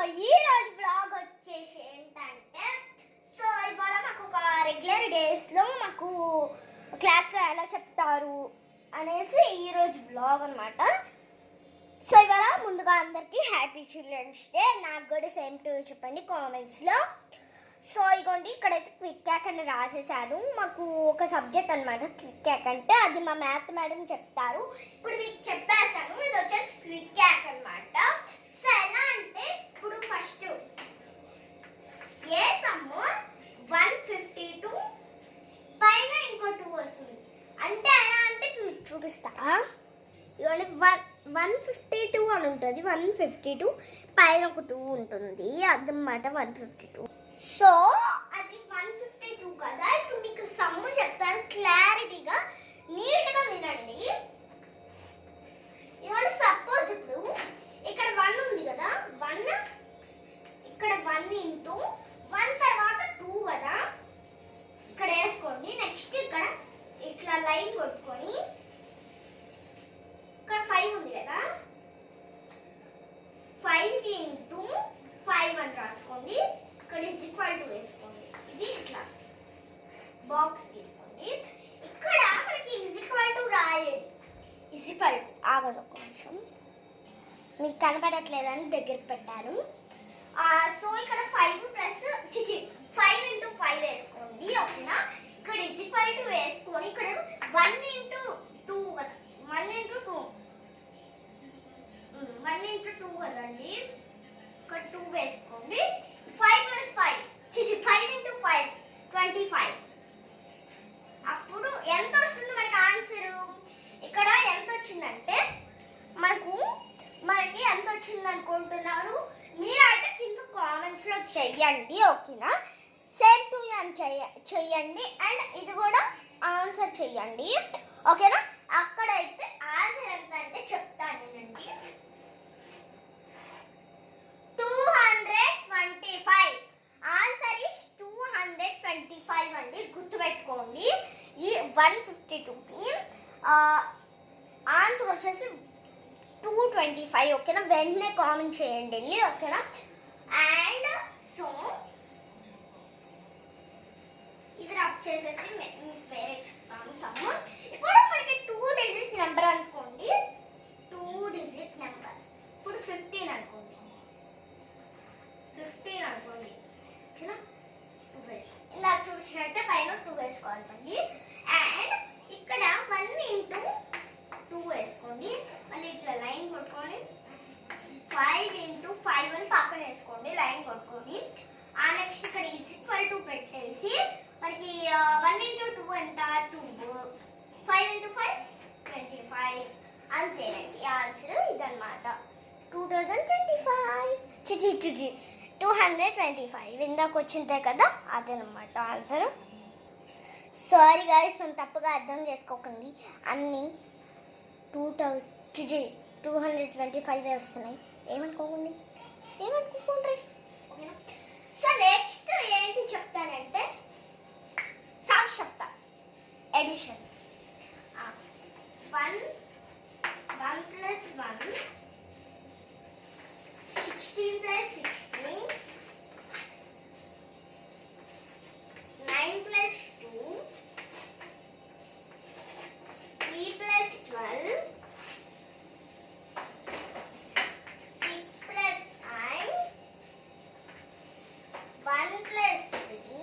ఈ రోజు బ్లాగ్ వచ్చేసి ఏంటంటే ఇవాళ మాకు ఒక రెగ్యులర్ డేస్లో మాకు క్లాస్లో ఎలా చెప్తారు అనేసి ఈరోజు బ్లాగ్ అనమాట. ఇవాళ ముందుగా అందరికీ హ్యాపీ చిల్డ్రన్స్ డే. నాకు కూడా సేమ్ టు చెప్పండి కామెంట్స్లో. ఇగోండి ఇక్కడైతే క్విక్ క్యాక్ అని రాసేసాను. మాకు ఒక సబ్జెక్ట్ అనమాట క్విక్ క్యాక్ అంటే, అది మా మ్యాథ్ మేడం చెప్తారు. ఇప్పుడు మీకు చెప్పేసాను, ఇది వచ్చేసి క్విక్ క్యాక్ అనమాట. ఎలా అంటే ఇప్పుడు ఫస్ట్ ఏ సమ్ 152 పైన ఇంకో 2 వస్తుంది. అంటే ఎలా అంటే మీకు చూపిస్తా. ఇవన్నీ 152 అని ఉంటుంది. 152 పైన ఒక 2 ఉంటుంది, అదన్నమాట 152. అది 152 కదా. ఇప్పుడు మీకు సమ్ చెప్తాను, క్లారిటీగా నీట్గా వినండి. ఇవాళ సపోజ్ ఇప్పుడు ఇక్కడ 1 ఉంది కదా, 1 ఇక్కడ 1 ఇంటూ 1 తర్వాత 2 కదా, ఇక్కడ వేసుకోండి. నెక్స్ట్ ఇక్కడ ఇట్లా లైన్ కొట్టుకొని ఇక్కడ 5 ఉంది కదా, 5 ఇంటూ 5 అని రాసుకోండి. ఇక్కడ ఇజ్ ఈక్వల్ టు వేసుకోండి. ఇది ఇట్లా బాక్స్ తీసుకోండి. ఇక్కడ మనకి ఇజ్ ఈక్వల్ టు రాయండి. ఇజ్ ఈక్వల్ టు ఆగదు ఒక నిమిషం, మీకు కనపడట్లేదని దగ్గరికి పెట్టాను. ఇక్కడ 5 ప్లస్ 5 ఇంటూ 5 వేసుకోండి. ఓకేనా? ఇక్కడ ఇజ్ ఈక్వల్ టు వేసుకొని ఇక్కడ 1 ఇంటూ 2 కదా, 1 ఇంటూ 2 కదండి. ఇక్కడ 2 వేసుకోండి. 5 ప్లస్ 5 5 ఇంటూ 5 25. అప్పుడు ఎంత వస్తుంది మనకి ఆన్సర్? ఇక్కడ ఎంత వచ్చిందంటే మనకి ఎంత వచ్చింది అనుకుంటున్నారు మీరు? అయితే కింద కామెంట్స్ లో చెయ్యండి. ఓకేనా? సేమ్ టు అని చెయ్యండి అండ్ ఇది కూడా ఆన్సర్ చెయ్యండి. ఓకేనా? అక్కడైతే ఆన్సర్ ఎంత అంటే చెప్తాను నేనండి. 225. ఆన్సర్ ఇస్ 225 అండి, గుర్తుపెట్టుకోండి. ఈ 152కి ఆన్సర్ వచ్చేసి 225. ఓకేనా? వెంటనే కామెంట్ చేయండి. ఓకేనా? అండ్ ఇది రబ్ చేసేసి మీకు వేరే చెప్తాను సమ్. ఇప్పుడు మనకి 2 డిజిట్ నెంబర్ అనుకోండి. 2 డిజిట్ నెంబర్ ఇప్పుడు 15 అనుకోండి. 15 అనుకోండి. ఓకేనా? 2 వేసుకోండి. ఇందాక చూసినట్టే పైన 2 వేసుకోవాలి మళ్ళీ. అండ్ ఇక్కడ 1 ఇంటూ 2 వేసుకోండి. మళ్ళీ ఇట్లా లైన్ కొట్టుకొని 5 ఇంటూ 5 అని పక్కన వేసుకోండి, లైన్ కొట్టుకొని. నెక్స్ట్ ఇక్కడ ఈజ్ ఈక్వల్ టు పెట్టేసి మనకి 1 ఇంటూ 2 ఎంత? 2. 5 ఇంటూ 5 25. అంతేనండి ఆన్సర్. ఇదన్నమాట 2025 225 ఇందాక వచ్చిందే కదా, అదేనమాట ఆన్సర్. సారీ గైస్, నన్ను తప్పుగా అర్థం చేసుకోకండి. అన్నీ 225 వస్తున్నాయి, ఏమనుకోకండి. నెక్స్ట్ ఏంటి చెప్తానంటే సమ్స్ చెప్తా. Addition 1 plus 1 16 plus 16 9 plus 2 3 plus 12 6 plus 9 1 plus 3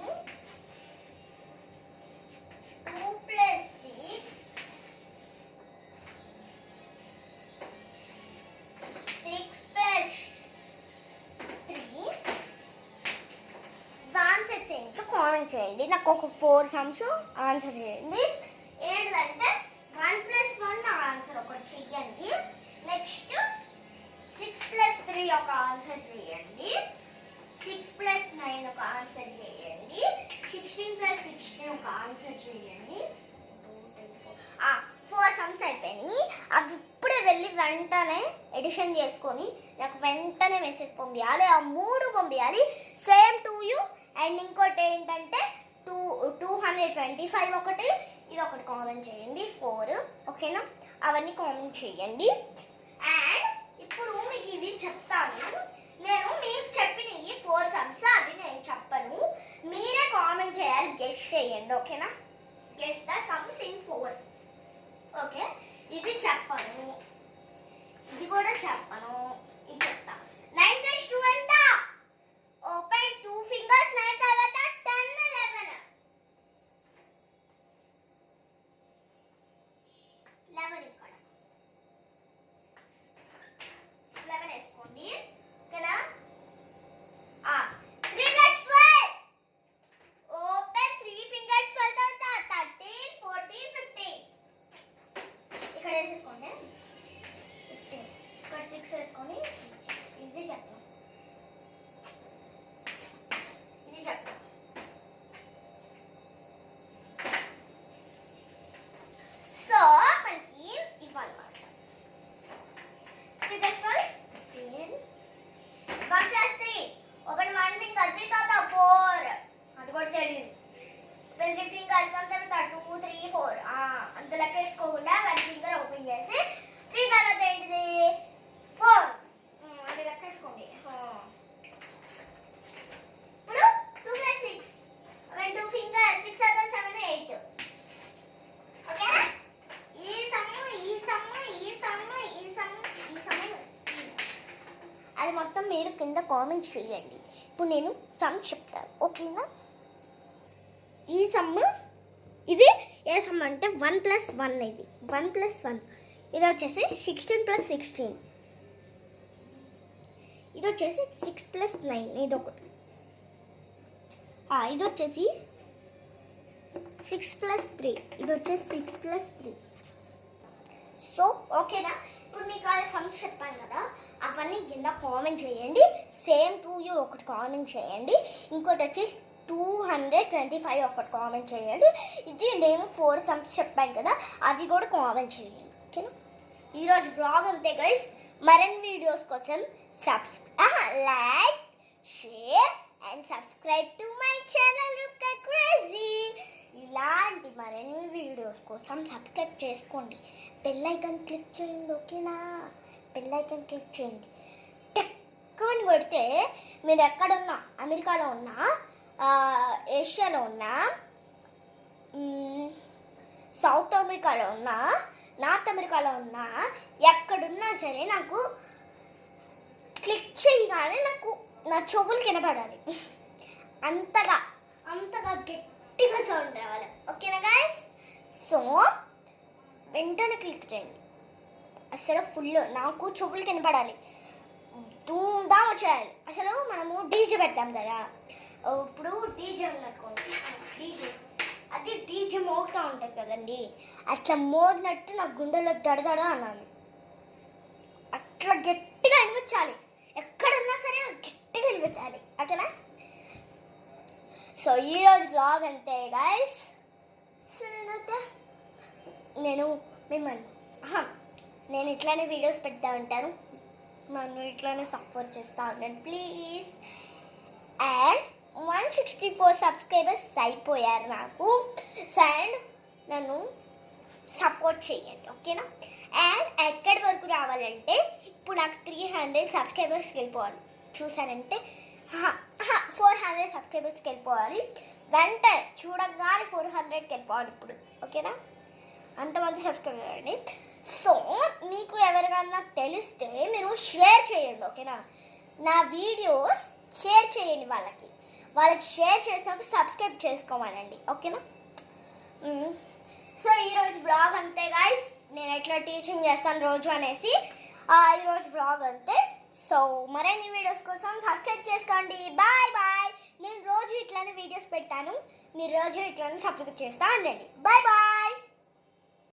2 plus 6 6 plus 3. Answers ఏంటో కామెంట్ చేయండి. నాకు ఒక 4 సమ్స్ ఆన్సర్ చేయండి. ఏంటంటే 1 ప్లస్ 1 ఆన్సర్ ఒకటి చెయ్యండి. నెక్స్ట్ 6 ప్లస్ 3 ఒక ఆన్సర్ చేయండి. 6 ప్లస్ 9 ఒక ఆన్సర్ చేయండి. 16 ప్లస్ 16 ఒక ఆన్సర్ చేయండి. 4 సమ్స్ అయిపోయినాయి. అవి ఇప్పుడే వెళ్ళి వెంటనే ఎడిషన్ చేసుకొని నాకు వెంటనే మెసేజ్ పంపించాలి. ఆ 3 పంపించాలి, సేమ్ టు యూ. అండ్ ఇంకోటి ఏంటంటే 225 ఒకటి, ఇది ఒకటి కామెంట్ చేయండి. 4. ఓకేనా? అవన్నీ కామెంట్ చేయండి. అండ్ ఇప్పుడు మీకు ఇవి చెప్తాను నేను. మీకు గెస్ చేయండి ఓకేనా. Guess the sums in 4. Okay, ఇది చెప్పను, ఇది కూడా చెప్పను, ఇది చెప్తా. 9 + 2 ఎంత? Open 2 fingers. 9 తర్వాత 10, 11. 11 ఇక్కడ 11 వేసుకోండి ఓకేనా. 3 + 12. Open 3 fingers. 12 తర్వాత 13, 14, 15. ఇక్కడ వేసేసుకోండి. 15 ఇక్కడ 6 వేసుకొని ఇది చెప్తాం, ఇది చెప్తాం. సో మనకి ఇవ్వన్నమాట. 3 + 12 15. 1 + 3. Open 1 finger. 3 తర్వాత 4. అది కూడా తెలియదు. Open 3 fingers. 1 తర్వాత 2, 3, 4. అంత లెక్క వేసుకోకుండా 1 ఫింగర్ ఓపెన్ చేసి 3 తర్వాత ఏంటిది 4. అది లెక్క వేసుకోండి. ఇప్పుడు 2 + 6. Open 2 fingers. 6 తర్వాత 7, 8. ఓకే, ఈ సమ్ము ఈ సమ్ము ఈ సమ్ము ఈ సమ్ము ఈ సమ్ము అది మొత్తం మీరు కింద కామెంట్స్ చేయండి. ఇప్పుడు నేను సమ్ చెప్తాను ఓకేనా. ఈ సమ్ ఇది ఏ సమ్ అంటే 1 + 1. ఇది 1 + 1. ఇది వచ్చేసి 16 + 16. ఇది వచ్చేసి 6 + 9. ఇది ఒకటి. ఇది వచ్చేసి 6 + 3. ఇది వచ్చేసి 6 + 3. సో ఓకేనా. ఇప్పుడు మీకు ఆ సమ్స్ చెప్పాను కదా, అవన్నీ కింద కామెంట్ చేయండి. సేమ్ టు యూ ఒకటి కామెంట్ చేయండి. ఇంకోటి వచ్చేసి 225 ఒకటి కామెంట్ చేయండి. ఇది నేను 4 సమ్స్ చెప్పాను కదా, అది కూడా కామెంట్ చేయండి ఓకేనా. ఈరోజు బ్లాగ్ అంతే గైస్. మరిన్ని వీడియోస్ కోసం like, share and subscribe to my channel Rukka crazy. ఇలాంటి మరిన్ని వీడియోస్ కోసం సబ్స్క్రైబ్ చేసుకోండి. బెల్ ఐకాన్ క్లిక్ చేయండి ఓకేనా. బెల్ ఐకాన్ క్లిక్ చేయండి. టక్కుని కొడితే మీరు ఎక్కడున్నా, అమెరికాలో ఉన్నా, ఏషియాలో ఉన్నా, సౌత్ అమెరికాలో ఉన్నా, నార్త్ అమెరికాలో ఉన్నా, ఎక్కడున్నా సరే నాకు క్లిక్ చేయగానే నా చెవులు వినపడాలి. అంతగా గట్టిగా సౌండ్ రావాలి ఓకేనా గైస్. సో వెంటనే క్లిక్ చేయండి. అసలు ఫుల్ నాకు చెవులు వినపడాలి, ధూమ్దా వచ్చేయాలి. అసలు మనము డీజే పెడతాం కదా, ఇప్పుడు డీజే ఉన్నట్టుకోండి, అది డీజే మోగుతూ ఉంటుంది కదండి, అట్లా మోగినట్టు నా గుండెలో దడదడ అనాలి. అట్లా గట్టిగా అనిపించాలి. ఎక్కడున్నా సరే గట్టిగా అనిపించాలి ఓకేనా. సో ఈరోజు వ్లాగ్ అంతే గైస్. సరేనైతే నేను ఇట్లానే వీడియోస్ పెడతా ఉంటాను. నన్ను ఇట్లానే సపోర్ట్ చేస్తూ ఉండండి ప్లీజ్. అండ్ 164 సబ్స్క్రైబర్స్ అయిపోయారు నాకు. అండ్ నన్ను సపోర్ట్ చేయండి ఓకేనా. అండ్ ఎక్కడి వరకు రావాలంటే ఇప్పుడు నాకు 300 సబ్స్క్రైబర్స్కి వెళ్ళిపోవాలి. చూసారంటే 400 సబ్స్క్రైబర్స్కి వెళ్ళిపోవాలి. వెంటనే చూడగానే 400కి వెళ్ళిపోవాలి ఇప్పుడు ఓకేనా. అంతమంది సబ్స్క్రైబర్ అండి. సో మీకు ఎవరికన్నా తెలిస్తే మీరు షేర్ చేయండి ఓకేనా. నా వీడియోస్ షేర్ చేయండి వాళ్ళకి షేర్ చేసినప్పుడు సబ్స్క్రైబ్ చేసుకోమనండి ఓకేనా. సో ఈరోజు బ్లాగ్ అంతే గైస్. నేను ఎట్లా టీచింగ్ చేస్తాను రోజు అనేసి ఈరోజు బ్లాగ్ అంతే. సో మరిన్ని వీడియోస్ కోసం సబ్స్క్రైబ్ చేసుకోండి. Bye bye. నేను రోజు ఇట్లానే వీడియోస్ పెడతాను, మీరు రోజు ఇట్లానే సబ్స్క్రైబ్ చేస్తా ఉండండి. Bye bye.